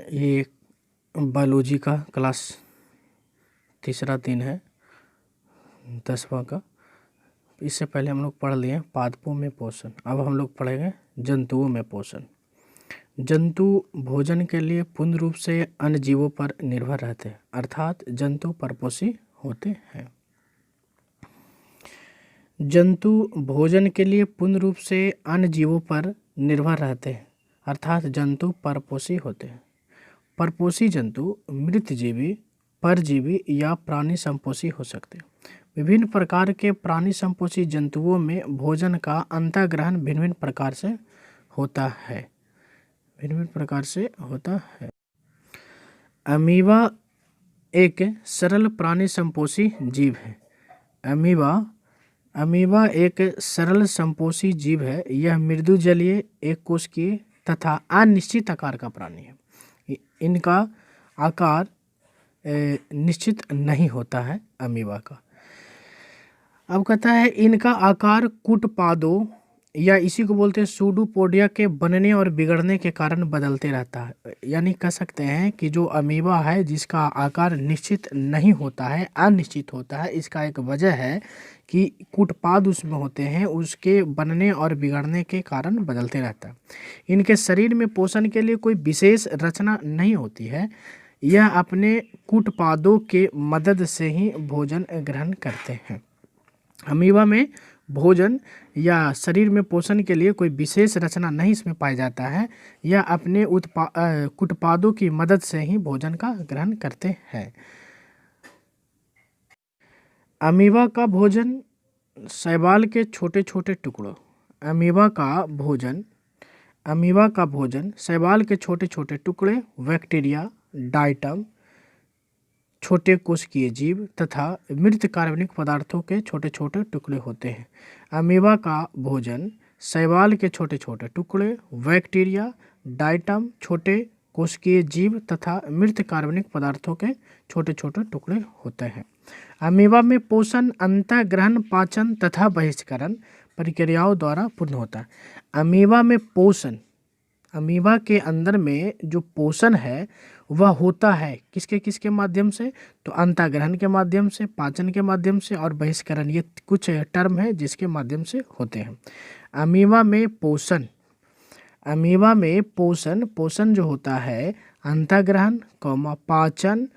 ये बायोलॉजी का क्लास तीसरा दिन है 10वां का। इससे पहले हम लोग पढ़ लिए पादपों में पोषण। अब हम लोग पढ़ेंगे जंतुओं में पोषण। जंतु भोजन के लिए पूर्ण रूप से अन्य जीवों पर निर्भर रहते हैं, अर्थात जंतु परपोषी होते हैं। जंतु भोजन के लिए पूर्ण रूप से अन्य जीवों पर निर्भर रहते हैं, अर्थात जंतु परपोषी होते हैं। परपोषी जंतु मृतजीवी, परजीवी या प्राणी संपोषी हो सकते हैं। विभिन्न प्रकार के प्राणी संपोषी जंतुओं में भोजन का अंतःग्रहण भिन्न भिन्न प्रकार से होता है। अमीबा एक सरल प्राणी संपोषी जीव है। अमीबा एक सरल संपोषी जीव है। यह मृदु जलीय, एक कोशिकीय तथा अनिश्चित आकार का प्राणी है। इनका आकार निश्चित नहीं होता है अमीबा का। अब कहता है इनका आकार कूटपादों या इसी को बोलते हैं सूडोपोडिया के बनने और बिगड़ने के कारण बदलते रहता है। यानी कह सकते हैं कि जो अमीबा है जिसका आकार निश्चित नहीं होता है, अनिश्चित होता है, इसका एक वजह है कि कूटपाद उसमें होते हैं, उसके बनने और बिगड़ने के कारण बदलते रहता है। इनके शरीर में पोषण के लिए कोई विशेष रचना नहीं होती है। यह अपने कूटपादों के मदद से ही भोजन ग्रहण करते हैं। अमीबा में भोजन या शरीर में पोषण के लिए कोई विशेष रचना नहीं इसमें पाया जाता है। यह अपने कूटपादों की मदद से ही भोजन का ग्रहण करते हैं। अमीबा का भोजन शैवाल के छोटे छोटे टुकड़ों। अमीबा का भोजन शैवाल के छोटे छोटे टुकड़े, बैक्टीरिया, डाइटम, छोटे कोशिकीय जीव तथा मृत कार्बनिक पदार्थों के छोटे छोटे टुकड़े होते हैं। अमीबा का भोजन शैवाल के छोटे छोटे टुकड़े, बैक्टीरिया, डाइटम, छोटे कोशिकीय जीव तथा मृत कार्बनिक पदार्थों के छोटे छोटे टुकड़े होते हैं। अमीबा में पोषण अंतःग्रहण, पाचन तथा बहिष्करण प्रक्रियाओं द्वारा पूर्ण होता है। अमीबा के अंदर में जो पोषण है वह होता है किसके माध्यम से? तो अंतःग्रहण के माध्यम से, पाचन के माध्यम से और बहिष्करण, ये कुछ टर्म है जिसके माध्यम से होते हैं। अमीबा में पोषण जो होता है अंतःग्रहण, पाचन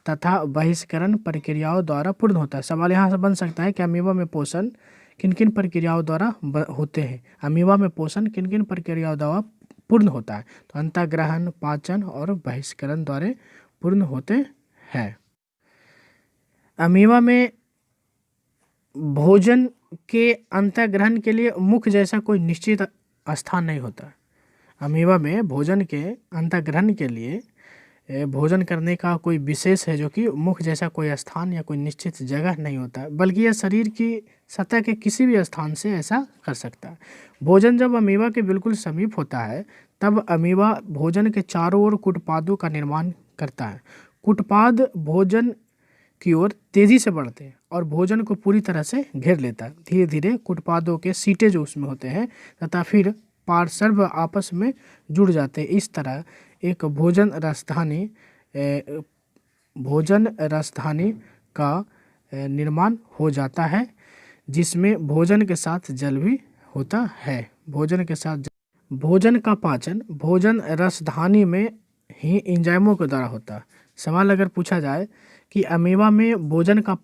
तथा बहिष्करण प्रक्रियाओं द्वारा पूर्ण होता है। सवाल यहाँ से बन सकता है कि अमीबा में पोषण किन किन प्रक्रियाओं द्वारा होते हैं। अमीबा में पोषण किन किन प्रक्रियाओं द्वारा पूर्ण होता है? तो अंतःग्रहण, पाचन और बहिष्करण द्वारा पूर्ण होते हैं। अमीबा में भोजन के अंतःग्रहण के लिए मुख जैसा कोई निश्चित स्थान नहीं होता। अमीबा में भोजन के अंतःग्रहण के लिए भोजन करने का कोई विशेष है जो कि मुख जैसा कोई स्थान या कोई निश्चित जगह नहीं होता, बल्कि यह शरीर की सतह के किसी भी स्थान से ऐसा कर सकता है। भोजन जब अमीबा के बिल्कुल समीप होता है तब अमीबा भोजन के चारों ओर कूटपादों का निर्माण करता है। कूटपाद भोजन की ओर तेजी से बढ़ते हैं और भोजन को पूरी तरह से घेर लेता है। धीरे धीरे कूटपादों के सीटे जो उसमें होते हैं तथा फिर पार्श्व आपस में जुड़ जाते हैं। इस तरह एक भोजन राजधानी का निर्माण हो जाता है जिसमें भोजन के साथ जल भी होता है। भोजन का पाचन भोजन राजधानी में ही एंजाइमों के द्वारा होता है। सवाल अगर पूछा जाए कि अमीबा में भोजन का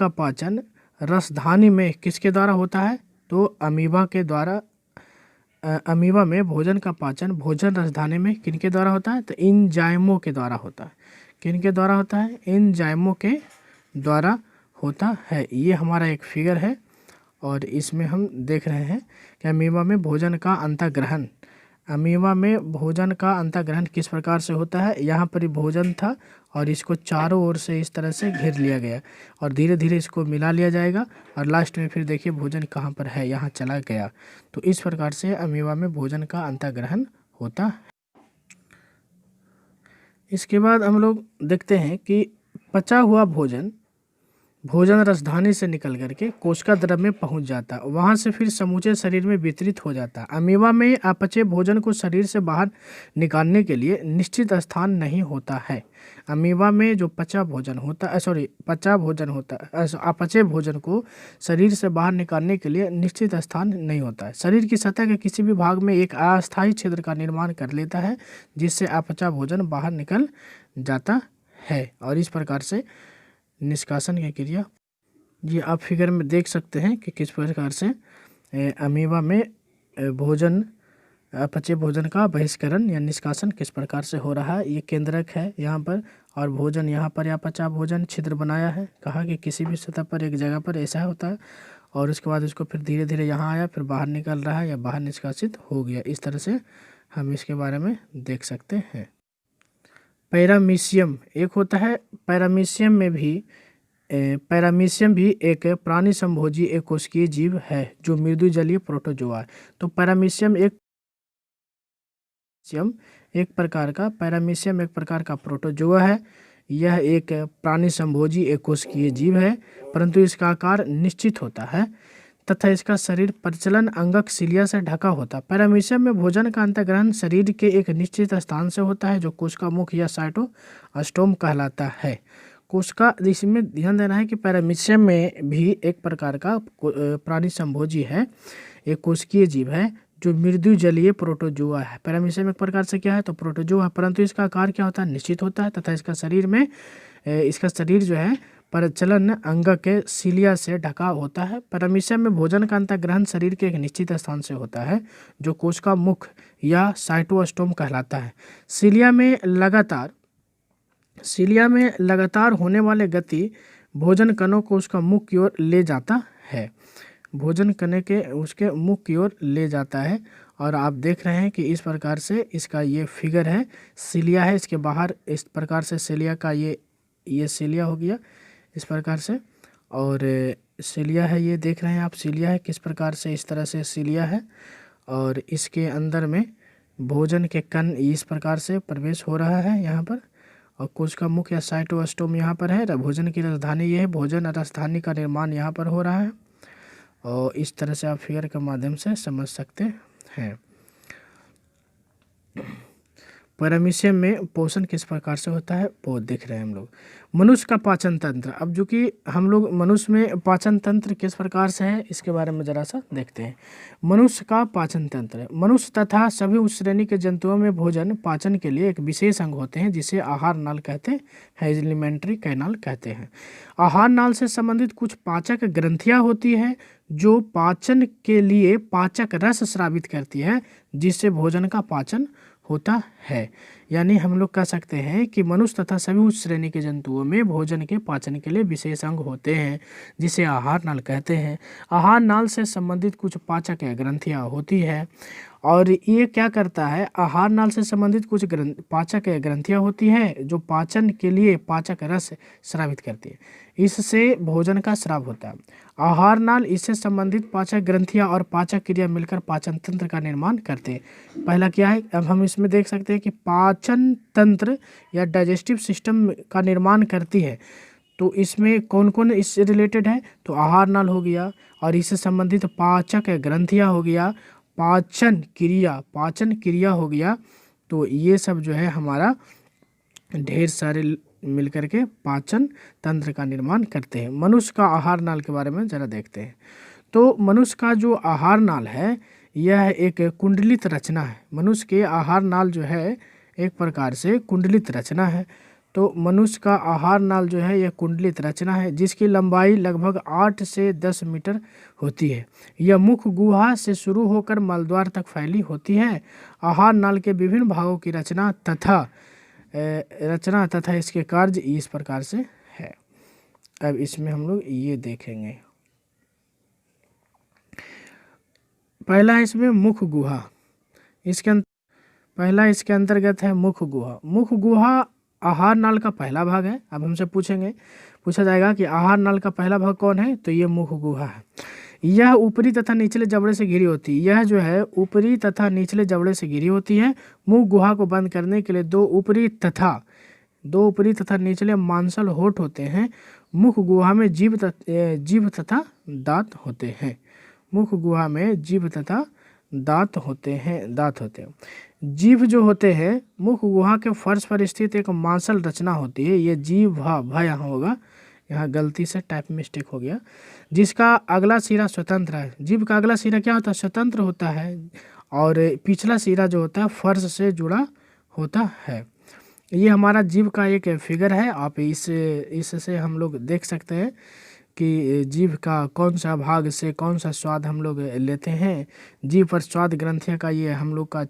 पाचन राजधानी में किसके द्वारा होता है? तो अमीबा में भोजन का पाचन भोजन राजधानी में किनके द्वारा होता है? तो एंजाइमों के द्वारा होता है। किनके द्वारा होता है? एंजाइमों के द्वारा होता है। ये हमारा एक फिगर है और इसमें हम देख रहे हैं कि अमीबा में भोजन का अंतःग्रहण किस प्रकार से होता है। यहाँ पर ही भोजन था और इसको चारों ओर से इस तरह से घेर लिया गया और धीरे धीरे इसको मिला लिया जाएगा और लास्ट में फिर देखिए भोजन कहाँ पर है, यहाँ चला गया। तो इस प्रकार से अमीबा में भोजन का अंतःग्रहण होता है। इसके बाद हम लोग देखते हैं कि पचा हुआ भोजन भोजन रसधानी से निकल करके कोशिका द्रव में पहुंच जाता है, वहां से फिर समूचे शरीर में वितरित हो जाता है। अमीबा में अपचे भोजन को शरीर से बाहर निकालने के लिए निश्चित स्थान नहीं होता है। अमीबा में जो पचा भोजन होता है अपचे भोजन को शरीर से बाहर निकालने के लिए निश्चित स्थान नहीं होता है। शरीर की सतह के किसी भी भाग में एक अस्थायी छिद्र का निर्माण कर लेता है, जिससे अपचा भोजन बाहर निकल जाता है। और इस प्रकार से निष्कासन की क्रिया, ये आप फिगर में देख सकते हैं कि किस प्रकार से अमीबा में भोजन अपचे भोजन का बहिष्करण या निष्कासन किस प्रकार से हो रहा है। ये केंद्रक है यहाँ पर, और भोजन यहाँ पर अपचा भोजन छिद्र बनाया है। कहा कि किसी भी सतह पर एक जगह पर ऐसा होता है, और उसके बाद उसको फिर धीरे धीरे यहाँ आया, फिर बाहर निकल रहा है या बाहर निष्कासित हो गया। इस तरह से हम इसके बारे में देख सकते हैं। पैरामीशियम एक होता है। पैरामीशियम भी एक प्राणी संभोजी एक कोशिकीय जीव है जो मृदु जलीय प्रोटोजोआ है। तो पैरामीशियम एक प्रकार का प्रोटोजोआ है। यह एक प्राणी संभोजी एक कोशिकीय जीव है, परंतु इसका आकार निश्चित होता है तथा इसका शरीर प्रचलन अंगक सिलिया से ढका होता है। पैरामीशियम में भोजन का अंतर्ग्रहण शरीर के एक निश्चित स्थान से होता है, जो कोशिका मुख या साइटोस्टोम कहलाता है। कोशिका, इसमें ध्यान देना है कि पैरामीशियम में भी एक प्रकार का प्राणी संभोजी है, एक कोशिकीय जीव है जो मृदु जलीय प्रोटोजोआ है। पैरामीशियम एक प्रकार से क्या है, तो प्रोटोजोआ है, परंतु इसका आकार क्या होता है, निश्चित होता है तथा इसका शरीर जो है प्रचलन अंग के सिलिया से ढका होता है। पैरामीशियम में भोजन का अंतर्ग्रहण शरीर के एक निश्चित स्थान से होता है, जो कोशिका मुख या साइटोस्टोम कहलाता है। सिलिया में लगातार होने वाले गति भोजन कणों को उसका मुख की ओर ले जाता है। भोजन करने के उसके मुख की ओर ले जाता है। और आप देख रहे हैं कि इस प्रकार से इसका ये फिगर है, सिलिया है, इसके बाहर इस प्रकार से सिलिया का ये सिलिया हो गया इस प्रकार से, और सिलिया है, ये देख रहे हैं आप, सिलिया है किस प्रकार से, इस तरह से सिलिया है। और इसके अंदर में भोजन के कण इस प्रकार से प्रवेश हो रहा है यहाँ पर, और कोशिका मुख या साइटोस्टोम यहाँ पर है। भोजन की राजधानी ये है, भोजन राजधानी का निर्माण यहाँ पर हो रहा है। और इस तरह से आप फिगर के माध्यम से समझ सकते हैं। पैरामीशियम में पोषण किस प्रकार से होता है वो देख रहे हैं हम लोग। मनुष्य का पाचन तंत्र, अब जो कि हम लोग मनुष्य में पाचन तंत्र किस प्रकार से है इसके बारे में जरा सा देखते हैं। मनुष्य का पाचन तंत्र, मनुष्य तथा सभी उस श्रेणी के जंतुओं में भोजन पाचन के लिए एक विशेष अंग होते हैं जिसे आहार नाल कहते हैं, एलिमेंट्री कैनाल कहते हैं। आहार नाल से संबंधित कुछ पाचक ग्रंथियां होती है जो पाचन के लिए पाचक रस स्रावित करती है, जिससे भोजन का पाचन होता है। यानी हम लोग कह सकते हैं कि मनुष्य तथा सभी उच्च श्रेणी के जंतुओं में भोजन के पाचन के लिए विशेष अंग होते हैं जिसे आहार नाल कहते हैं। आहार नाल से संबंधित कुछ पाचक ग्रंथियां होती है, और ये क्या करता है, आहार नाल से संबंधित कुछ पाचक ग्रंथियां होती है जो पाचन के लिए पाचक रस स्रावित करती है, इससे भोजन का स्राव होता है। आहार नाल, इससे संबंधित पाचक ग्रंथियां और पाचक क्रिया मिलकर पाचन तंत्र का निर्माण करते हैं। पहला क्या है, अब हम इसमें देख सकते हैं कि पाचन तंत्र या डाइजेस्टिव सिस्टम का निर्माण करती है। तो इसमें कौन कौन इससे रिलेटेड है, तो आहार नाल हो गया, और इससे संबंधित पाचक ग्रंथियां हो गया, पाचन क्रिया हो गया। तो ये सब जो है हमारा ढेर सारे मिलकर के पाचन तंत्र का निर्माण करते हैं। मनुष्य का आहार नाल के बारे में ज़रा देखते हैं। तो मनुष्य का जो आहार नाल है यह एक कुंडलित रचना है। मनुष्य के आहार नाल जो है एक प्रकार से कुंडलित रचना है। तो मनुष्य का आहार नाल जो है यह कुंडलित रचना है जिसकी लंबाई लगभग 8 से 10 मीटर होती है। यह मुख गुहा से शुरू होकर मलद्वार तक फैली होती है। आहार नाल के विभिन्न भागों की रचना तथा इसके कार्य इस प्रकार से है। अब इसमें हम लोग ये देखेंगे। पहला है इसमें मुख गुहा, पहला इसके अंतर्गत है मुख गुहा। मुख गुहा आहार नाल का पहला भाग है। अब हमसे पूछा जाएगा कि आहार नाल का पहला भाग कौन है, तो ये मुख गुहा है। यह ऊपरी तथा निचले जबड़े से घिरी होती है। यह जो है ऊपरी तथा निचले जबड़े से घिरी होती है। मुख गुहा को बंद करने के लिए 2 ऊपरी तथा दो ऊपरी तथा निचले मांसल होठ होते हैं। मुख गुहा में जीभ तथा दांत होते हैं। मुख गुहा में जीभ तथा दांत होते हैं। जीभ जो होते हैं मुख गुहा के फर्श पर स्थित एक मांसल रचना होती है। ये जीभ भा यहाँ होगा, यहाँ गलती से टाइप मिस्टेक हो गया। जिसका अगला सिरा स्वतंत्र है। जीभ का अगला सिरा क्या होता है? स्वतंत्र होता है। और पिछला सिरा जो होता है फर्श से जुड़ा होता है। ये हमारा जीभ का एक फिगर है। आप इससे हम लोग देख सकते हैं कि जीभ का कौन सा भाग से कौन सा स्वाद हम लोग लेते हैं। जीभ पर स्वाद ग्रंथियाँ का ये हम लोग का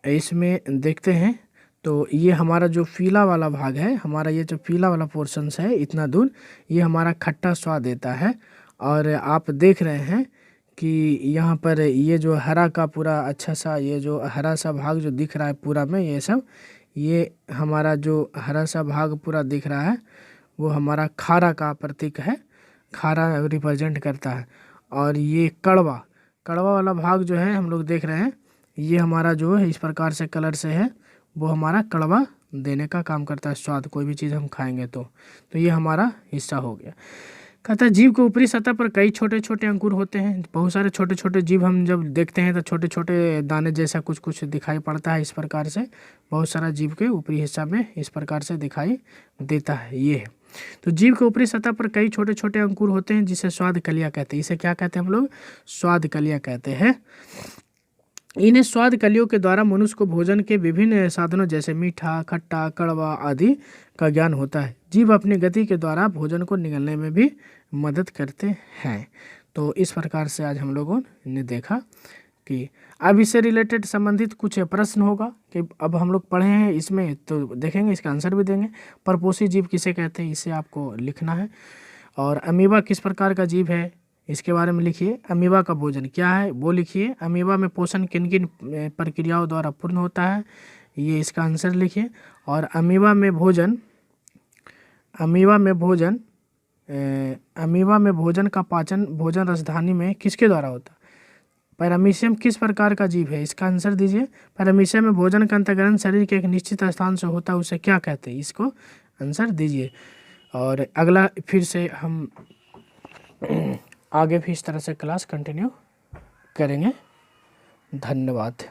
इसमें देखते हैं। तो ये हमारा जो पीला वाला भाग है, हमारा ये जो पीला वाला पोर्शंस है इतना दूर, ये हमारा खट्टा स्वाद देता है। और आप देख रहे हैं कि यहाँ पर ये जो हरा का पूरा अच्छा सा ये जो हरा सा भाग जो दिख रहा है पूरा में, ये सब ये हमारा जो हरा सा भाग पूरा दिख रहा है वो हमारा खारा का प्रतीक है, खारा रिप्रेजेंट करता है। और ये कड़वा वाला भाग जो है हम लोग देख रहे हैं, ये हमारा जो है इस प्रकार से कलर से है, वो हमारा कड़वा देने का काम करता है स्वाद, कोई भी चीज़ हम खाएंगे तो ये हमारा हिस्सा हो गया। कहता है जीभ के ऊपरी सतह पर कई छोटे छोटे अंकुर होते हैं। बहुत सारे छोटे छोटे जीभ हम जब देखते हैं तो छोटे छोटे दाने जैसा कुछ कुछ दिखाई पड़ता है। इस प्रकार से बहुत सारा जीभ के ऊपरी हिस्सा में इस प्रकार से दिखाई देता है। ये है तो जीभ के ऊपरी सतह पर कई छोटे छोटे अंकुर होते हैं जिसे स्वाद कलियाँ कहते हैं। इसे क्या कहते हैं हम लोग? स्वाद कलियाँ कहते हैं। इन्हें स्वाद कलियों के द्वारा मनुष्य को भोजन के विभिन्न साधनों जैसे मीठा, खट्टा, कड़वा आदि का ज्ञान होता है। जीभ अपनी गति के द्वारा भोजन को निगलने में भी मदद करते हैं। तो इस प्रकार से आज हम लोगों ने देखा कि अब इससे रिलेटेड संबंधित कुछ प्रश्न होगा कि अब हम लोग पढ़े हैं इसमें तो देखेंगे, इसका आंसर भी देंगे। परपोषी जीव किसे कहते हैं इसे आपको लिखना है। और अमीबा किस प्रकार का जीव है इसके बारे में लिखिए। अमीबा का भोजन क्या है वो लिखिए। अमीबा में पोषण किन किन प्रक्रियाओं द्वारा पूर्ण होता है ये इसका आंसर लिखिए। और अमीबा में भोजन का पाचन भोजन राजधानी में किसके द्वारा होता है? पैरामीशियम किस प्रकार का जीव है इसका आंसर दीजिए। पैरामीशियम में भोजन का अंतःकरण शरीर के एक निश्चित स्थान से होता है, उसे क्या कहते हैं इसको आंसर दीजिए। और अगला फिर से हम आगे भी इस तरह से क्लास कंटिन्यू करेंगे। धन्यवाद।